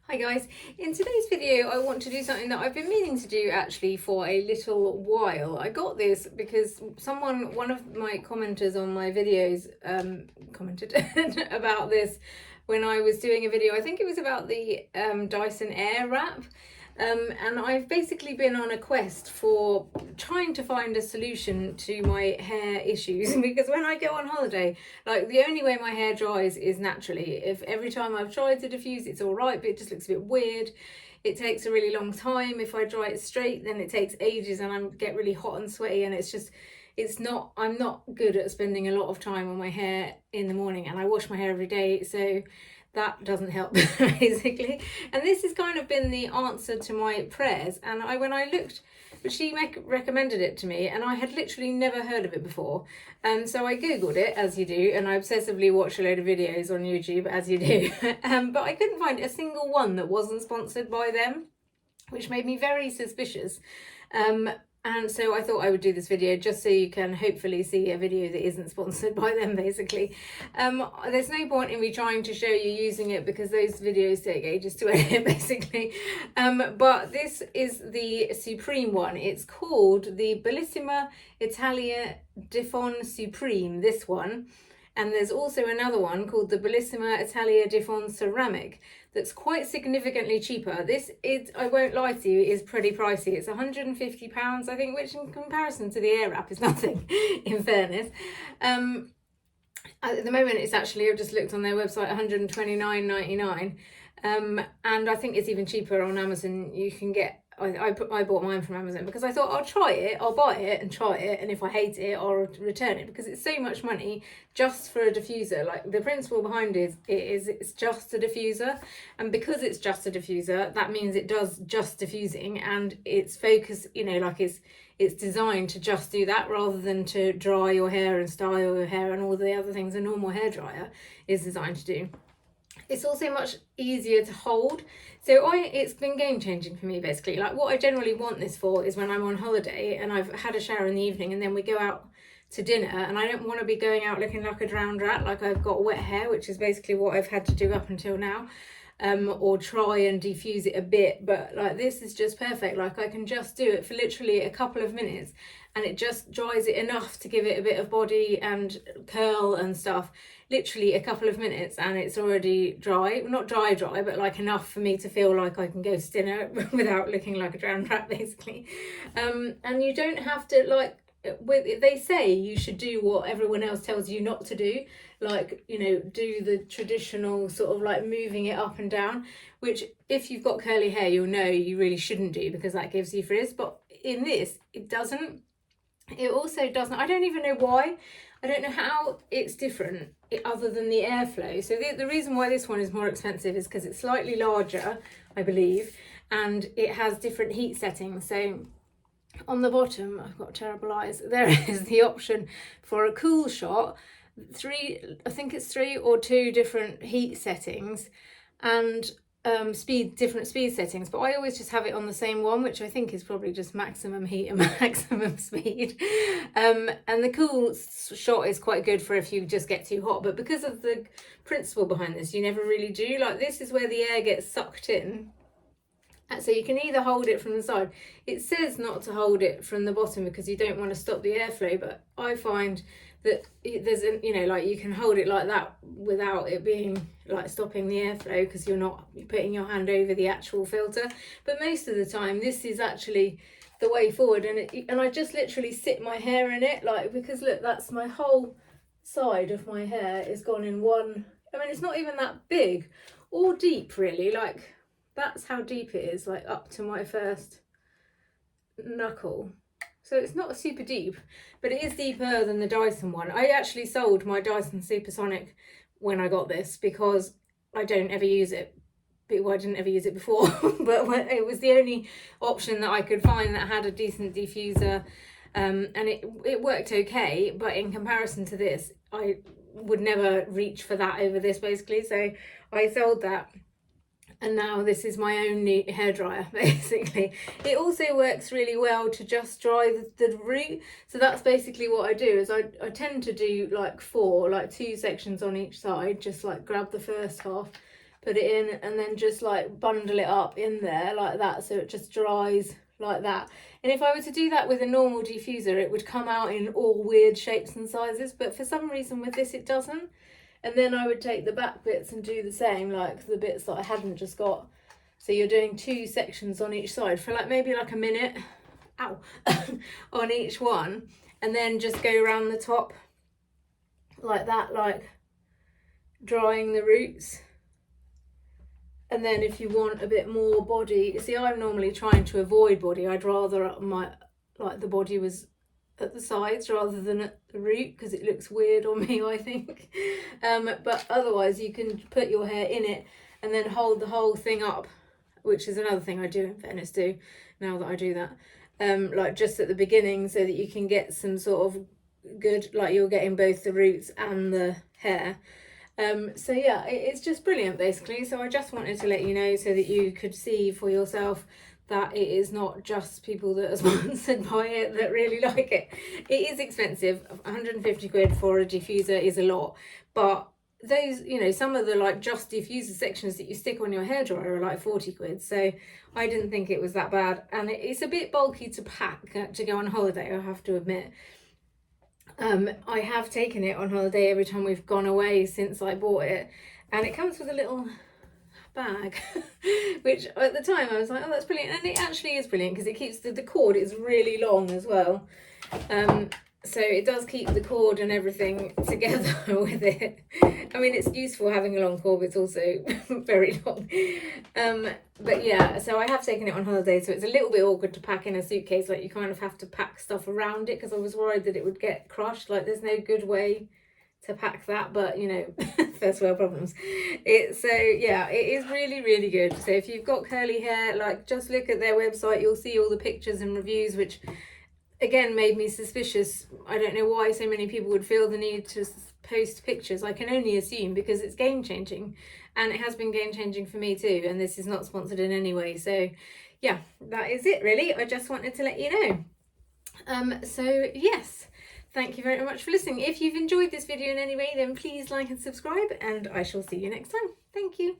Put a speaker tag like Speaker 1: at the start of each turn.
Speaker 1: Hi guys, in today's video I want to do something that I've been meaning to do actually for a little while. I got this because one of my commenters on my videos commented about this when I was doing a video. I think it was about the Dyson Airwrap. And I've basically been on a quest for trying to find a solution to my hair issues because when I go on holiday, like the only way my hair dries is naturally. If every time I've tried to diffuse it's all right, but it just looks a bit weird. It takes a really long time. If I dry it straight, then it takes ages and I get really hot and sweaty, and I'm not good at spending a lot of time on my hair in the morning, and I wash my hair every day, so that doesn't help basically. And this has kind of been the answer to my prayers. And when I looked, she recommended it to me, and I had literally never heard of it before. So I googled it, as you do, and I obsessively watched a load of videos on YouTube, as you do. But I couldn't find a single one that wasn't sponsored by them, which made me very suspicious. And so I thought I would do this video just so you can hopefully see a video that isn't sponsored by them, basically. There's no point in me trying to show you using it because those videos take ages to edit, basically. But this is the Supreme one. It's called the Bellissima Italia Diffon Supreme, this one. And there's also another one called the Bellissima Italia Diffon Ceramic that's quite significantly cheaper. This is, I won't lie to you, is pretty pricey. It's £150, I think, which in comparison to the Airwrap is nothing, in fairness. At the moment, it's actually, I've just looked on their website, £129.99. And I think it's even cheaper on Amazon. You can get, I bought mine from Amazon because I thought I'll try it, I'll buy it and try it, and if I hate it I'll return it, because it's so much money just for a diffuser. Like, the principle behind it's just a diffuser, and because it's just a diffuser, that means it does just diffusing, and its focus, like it's designed to just do that rather than to dry your hair and style your hair and all the other things a normal hairdryer is designed to do. It's also much easier to hold. So it's been game changing for me, basically. Like, what I generally want this for is when I'm on holiday and I've had a shower in the evening and then we go out to dinner, and I don't want to be going out looking like a drowned rat, like I've got wet hair, which is basically what I've had to do up until now. Or try and diffuse it a bit, but like this is just perfect. Like, I can just do it for literally a couple of minutes and it just dries it enough to give it a bit of body and curl and stuff. Literally a couple of minutes and it's already dry. Not dry, but like enough for me to feel like I can go to dinner without looking like a drowned rat, basically. And you don't have to, like, they say you should do what everyone else tells you not to do, like, do the traditional sort of like moving it up and down, which if you've got curly hair you'll know you really shouldn't do because that gives you frizz. But in this, it doesn't. It also doesn't, I don't even know why, I don't know how it's different other than the airflow. So the reason why this one is more expensive is because it's slightly larger, I believe, and it has different heat settings. So on the bottom, I've got terrible eyes, there is the option for a cool shot, I think it's 3 or 2 different heat settings, and different speed settings, but I always just have it on the same one, which I think is probably just maximum heat and maximum speed. And the cool shot is quite good for if you just get too hot, but because of the principle behind this, you never really do. Like, this is where the air gets sucked in. So you can either hold it from the side. It says not to hold it from the bottom because you don't want to stop the airflow, but I find that there's you can hold it like that without it being like stopping the airflow, because you're not putting your hand over the actual filter. But most of the time this is actually the way forward, and I just literally sit my hair in it, like, because look, that's my whole side of my hair is gone in one. I mean, it's not even that big or deep really, like that's how deep it is, like up to my first knuckle. So it's not super deep, but it is deeper than the Dyson one. I actually sold my Dyson Supersonic when I got this because I don't ever use it. Well, I didn't ever use it before, but it was the only option that I could find that had a decent diffuser, and it worked okay, but in comparison to this, I would never reach for that over this, basically. So I sold that. And now this is my only hairdryer, basically. It also works really well to just dry the root. So that's basically what I do, is I tend to do like 2 sections on each side, just like grab the first half, put it in, and then just like bundle it up in there like that, so it just dries like that. And if I were to do that with a normal diffuser, it would come out in all weird shapes and sizes, but for some reason with this it doesn't. And then I would take the back bits and do the same, like the bits that I hadn't just got. So you're doing 2 sections on each side for like maybe like a minute, ow, on each one, and then just go around the top like that, like drying the roots. And then if you want a bit more body, see, I'm normally trying to avoid body. I'd rather the body was at the sides rather than at the root, because it looks weird on me, I think. But otherwise you can put your hair in it and then hold the whole thing up, which is another thing I do, in fairness, do now that I do that. Like just at the beginning, so that you can get some sort of good, like you're getting both the roots and the hair. So yeah, it's just brilliant basically. So I just wanted to let you know so that you could see for yourself that it is not just people that are sponsored by it that really like it. It is expensive. 150 quid for a diffuser is a lot, but those, you know, some of the like just diffuser sections that you stick on your hairdryer are like 40 quid. So I didn't think it was that bad, and it's a bit bulky to pack to go on holiday, I have to admit. I have taken it on holiday every time we've gone away since I bought it, and it comes with a little bag which at the time I was like, oh, that's brilliant, and it actually is brilliant because it keeps the cord is really long as well, so it does keep the cord and everything together with it. I mean, it's useful having a long cord, but it's also very long. But yeah, so I have taken it on holiday, so it's a little bit awkward to pack in a suitcase. Like you kind of have to pack stuff around it, because I was worried that it would get crushed. Like there's no good way to pack that, but you know, first world problems. So yeah, it is really, really good. So if you've got curly hair, like just look at their website, you'll see all the pictures and reviews, which again made me suspicious. I don't know why so many people would feel the need to post pictures. I can only assume because it's game changing, and it has been game changing for me too, and this is not sponsored in any way. So yeah, that is it really. I just wanted to let you know. So yes, thank you very much for listening. If you've enjoyed this video in any way, then please like and subscribe, and I shall see you next time. Thank you.